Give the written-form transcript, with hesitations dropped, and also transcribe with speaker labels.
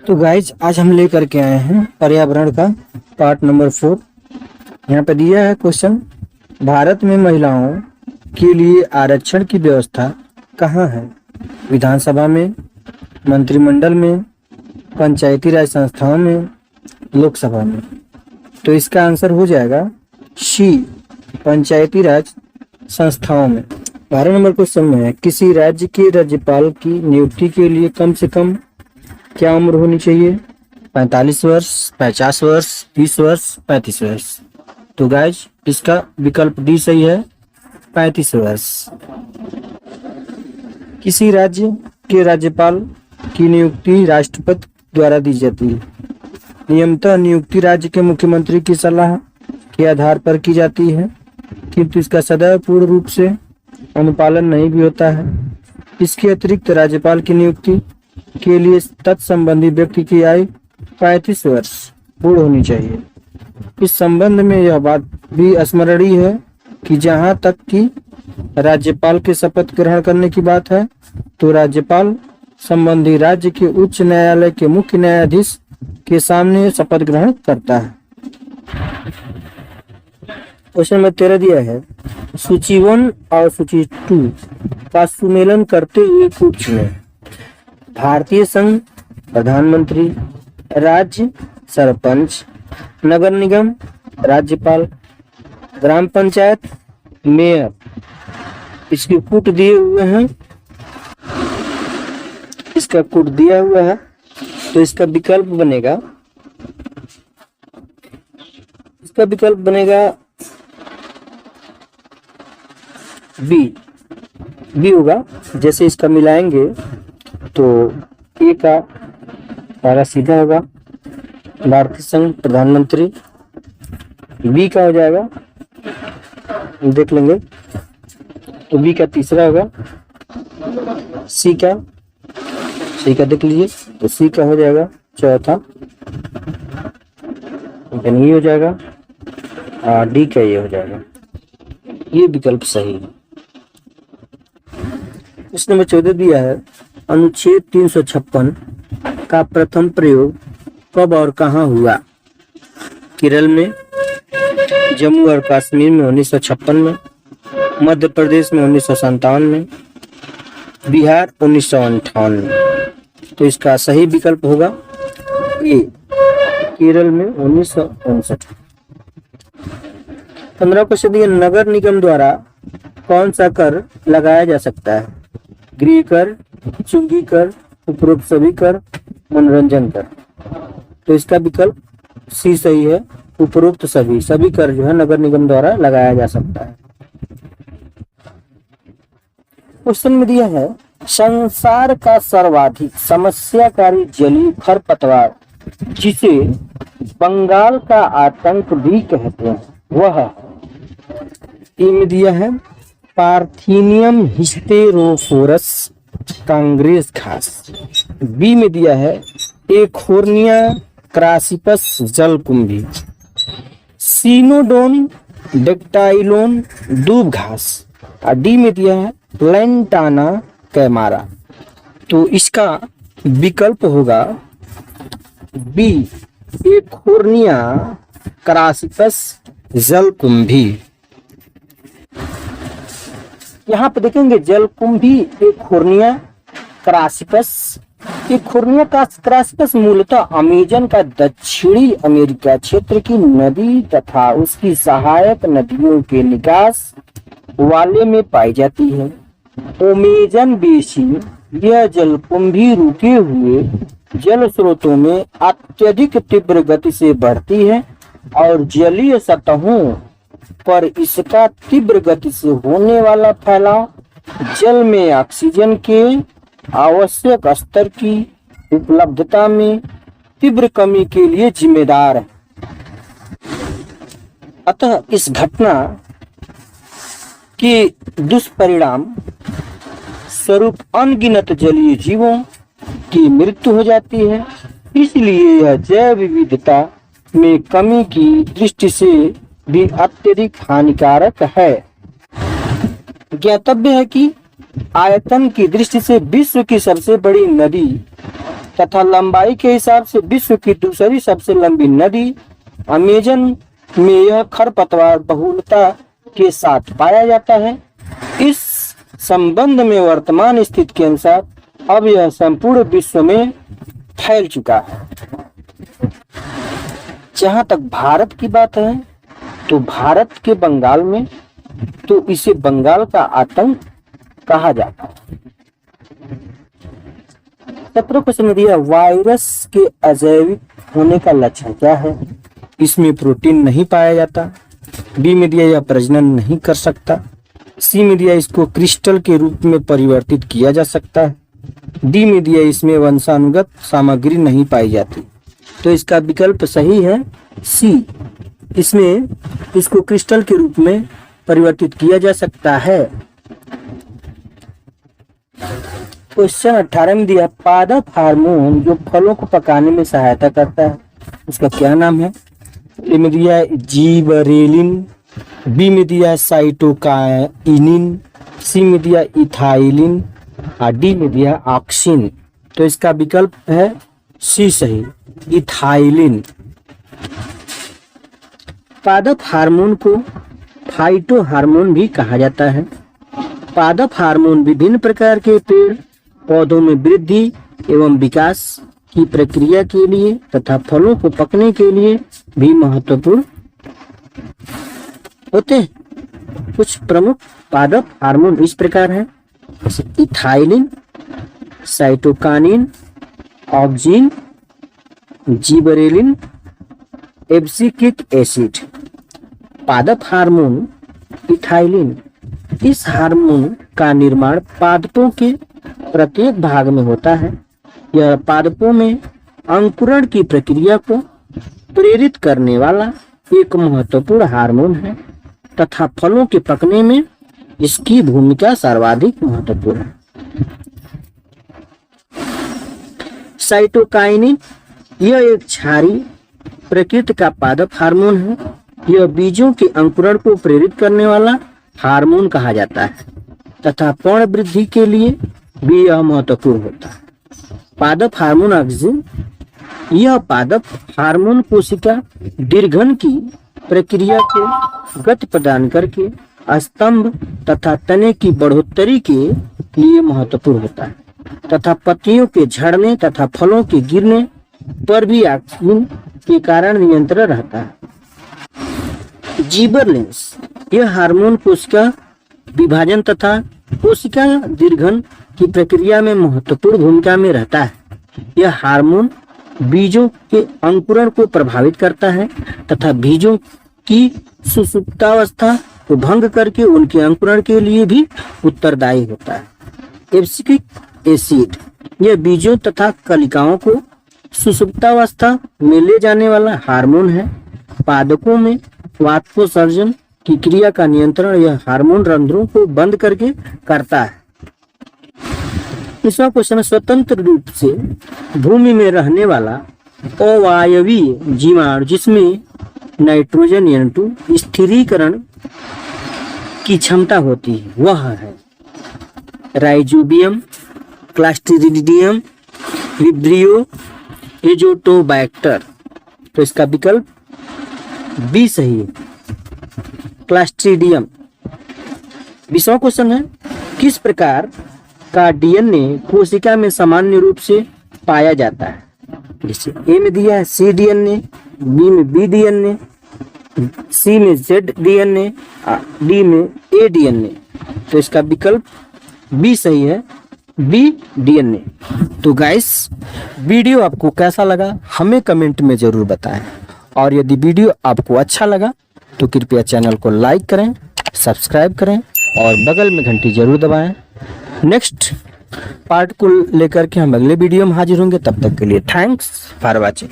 Speaker 1: तो गाइज आज हम लेकर के आए हैं पर्यावरण का पार्ट नंबर 4। यहाँ पे दिया है क्वेश्चन, भारत में महिलाओं के लिए आरक्षण की व्यवस्था कहाँ है? विधानसभा में, मंत्रिमंडल में, पंचायती राज संस्थाओं में, लोकसभा में। तो इसका आंसर हो जाएगा सी, पंचायती राज संस्थाओं में। 12 नंबर क्वेश्चन में है, किसी राज्य के राज्यपाल की नियुक्ति के लिए कम से कम क्या उम्र होनी चाहिए? 45 वर्ष, 50 वर्ष, 30 वर्ष, 35 वर्ष। तो गाइज इसका विकल्प डी सही है, 35 वर्ष। किसी राज्य के राज्यपाल की नियुक्ति राष्ट्रपति द्वारा दी जाती है। नियमतः नियुक्ति राज्य के मुख्यमंत्री की सलाह के आधार पर की जाती है, किंतु इसका सदैव पूर्ण रूप से अनुपालन नहीं भी होता है। इसके अतिरिक्त राज्यपाल की नियुक्ति के लिए तत्संबंधी व्यक्ति की आयु 35 वर्ष पूर्ण होनी चाहिए। इस संबंध में यह बात भी स्मरणीय है कि जहां तक कि राज्यपाल के शपथ ग्रहण करने की बात है, तो राज्यपाल संबंधी राज्य के उच्च न्यायालय के मुख्य न्यायाधीश के सामने शपथ ग्रहण करता है। क्वेश्चन नंबर 13 दिया है, सूची 1 और सूची 2 का सुमेलन करते हुए खूब चुने। भारतीय संघ, प्रधानमंत्री, राज्य, सरपंच, नगर निगम, राज्यपाल, ग्राम पंचायत, मेयर। इसके कूट दिए हुए हैं, इसका कूट दिया हुआ है, तो इसका विकल्प बनेगा बी होगा। जैसे इसका मिलाएंगे तो ए का पहला सीधा होगा भारतीय संघ, प्रधानमंत्री। बी का हो जाएगा, देख लेंगे, तो बी का तीसरा होगा। सी का देख लीजिए, तो सी का हो जाएगा चौथा, ये हो जाएगा, और डी का ये हो जाएगा। ये विकल्प सही है। प्रश्न नंबर 14 दिया है, अनुच्छेद 356 का प्रथम प्रयोग कब और कहां हुआ? केरल में, जम्मू और कश्मीर में 1956 में, मध्य प्रदेश में 1957 में, बिहार 1958 में। तो इसका सही विकल्प होगा ए, केरल में 1959। 15 क्वेश्चन दिए, नगर निगम द्वारा कौन सा कर लगाया जा सकता है? गृह कर, चुंगी कर, उपरोक्त सभी कर, मनोरंजन कर। तो इसका विकल्प सी सही है, उपरोक्त सभी कर जो है नगर निगम द्वारा लगाया जा सकता है। क्वेश्चन में दिया है, संसार का सर्वाधिक समस्याकारी जलीय खरपतवार जिसे बंगाल का आतंक भी कहते हैं, वह ए में दिया है पार्थिनियम हिस्टेरोफोरस कांग्रेस घास। बी में दिया है एखोर्निया क्रासिपस जलकुंभी। सीनोडोन डेक्टाइलोन दूब घास। और डी में दिया है लेंटाना कैमारा। तो इसका विकल्प होगा बी, एखोर्निया क्रासिपस जलकुंभी। यहाँ पे देखेंगे जलकुंभी एखोर्निया क्रासिपस। एखोर्निया क्रासिपस मूलतः अमेजन का दक्षिणी अमेरिका क्षेत्र की नदी तथा उसकी सहायक नदियों के निकास वाले में पाई जाती है। अमेजन बेसिन यह जलकुंभी रुके हुए जल स्रोतों में अत्यधिक तीव्र गति से बढ़ती है और जलीय सतहों पर इसका तीव्र गति से होने वाला फैलाव जल में ऑक्सीजन के आवश्यक स्तर की उपलब्धता में तीव्र कमी के लिए जिम्मेदार है। अतः इस घटना के दुष्परिणाम स्वरूप अनगिनत जलीय जीवों की मृत्यु हो जाती है। इसलिए यह जैव विविधता में कमी की दृष्टि से भी अत्यधिक हानिकारक है। ज्ञातव्य है कि आयतन की दृष्टि से विश्व की सबसे बड़ी नदी तथा लंबाई के हिसाब से विश्व की दूसरी सबसे लंबी नदी अमेजन में यह खरपतवार बहुलता के साथ पाया जाता है। इस संबंध में वर्तमान स्थिति के अनुसार अब यह संपूर्ण विश्व में फैल चुका है। जहां तक भारत की बात है तो भारत के बंगाल में तो इसे बंगाल का आतंक कहा जाता है। 17 क्वेश्चन दिया, वायरस के अजैविक होने का लक्षण क्या है? इसमें प्रोटीन नहीं पाया जाता। बी में दिया यह प्रजनन नहीं कर सकता। सी में दिया इसको क्रिस्टल के रूप में परिवर्तित किया जा सकता है। डी में दिया इसमें वंशानुगत सामग्री नहीं पाई जाती। तो इसका विकल्प सही है सी, इसमें इसको क्रिस्टल के रूप में परिवर्तित किया जा सकता है। क्वेश्चन 18 में दिया, पादप हार्मोन जो फलों को पकाने में सहायता करता है उसका क्या नाम है? ए में दिया है जीबरेलिन, बी में दिया है साइटोकाइनिन, सी में दिया इथाइलिन और डी में दिया ऑक्सिन। तो इसका विकल्प है सी सही, इथाइलिन। पादप हार्मोन को फाइटो हार्मोन भी कहा जाता है। पादप हार्मोन विभिन्न प्रकार के पेड़ पौधों में वृद्धि एवं विकास की प्रक्रिया के लिए तथा फलों को पकने के लिए भी महत्वपूर्ण होते हैं। कुछ प्रमुख पादप हार्मोन इस प्रकार हैं, जैसे ethylene, cytokinin, auxin, gibberellin, abscisic acid. पादप हार्मोन इथाइलिन, इस हार्मोन का निर्माण पादपों के प्रत्येक भाग में होता है। यह पादपों में अंकुरण की प्रक्रिया को प्रेरित करने वाला एक महत्वपूर्ण हार्मोन है तथा फलों के पकने में इसकी भूमिका सर्वाधिक महत्वपूर्ण है। साइटोकाइनिन यह एक क्षारीय प्रकृति का पादप हार्मोन है। यह बीजों के अंकुरण को प्रेरित करने वाला हार्मोन कहा जाता है तथा पूर्ण वृद्धि के लिए भी यह महत्वपूर्ण होता है। पादप हार्मोन ऑक्सिन, यह पादप हार्मोन कोशिका दीर्घन की प्रक्रिया को गति प्रदान करके स्तंभ तथा तने की बढ़ोतरी के लिए महत्वपूर्ण होता है तथा पत्तियों के झड़ने तथा फलों के गिरने पर भी ऑक्सिन के कारण नियंत्रण रहता है। जिबरेलिन्स, यह हार्मोन कोशिका विभाजन तथा कोशिका दीर्घन की प्रक्रिया में महत्वपूर्ण भूमिका में रहता है। यह हार्मोन बीजों के अंकुरण को प्रभावित करता है तथा बीजों की सुसुप्तावस्था को भंग करके उनके अंकुरण के लिए भी उत्तरदायी होता है। एब्सिक्सिक एसिड, यह बीजों तथा कलिकाओं को सुसुप्तावस्था में ले जाने वाला हार्मोन है। पादपों में वाष्पोत्सर्जन की क्रिया का नियंत्रण यह हार्मोन रंध्रों को बंद करके करता है। इसका क्वेश्चन है, स्वतंत्र रूप से भूमि में रहने वाला अवायवीय जीवाणु जिसमें नाइट्रोजन N2 स्थिरीकरण की क्षमता होती है वह है राइजोबियम, क्लस्ट्रिडियम, विब्रियो, एजोटोबैक्टर। तो इसका विकल्प बी सही है, क्लस्ट्रिडियम। 20वां क्वेश्चन है, किस प्रकार का डीएनए कोशिका में सामान्य रूप से पाया जाता है? जैसे ए में दिया है सी डीएनए, बी में बी डीएनए, सी में जेड डीएनए, डी में ए डीएनए। तो इसका विकल्प बी सही है, बी डीएनए। तो गाइस, वीडियो आपको कैसा लगा हमें कमेंट में जरूर बताएं और यदि वीडियो आपको अच्छा लगा तो कृपया चैनल को लाइक करें, सब्सक्राइब करें और बगल में घंटी जरूर दबाएं। नेक्स्ट पार्ट को लेकर के हम अगले वीडियो में हाजिर होंगे। तब तक के लिए थैंक्स फॉर वॉचिंग।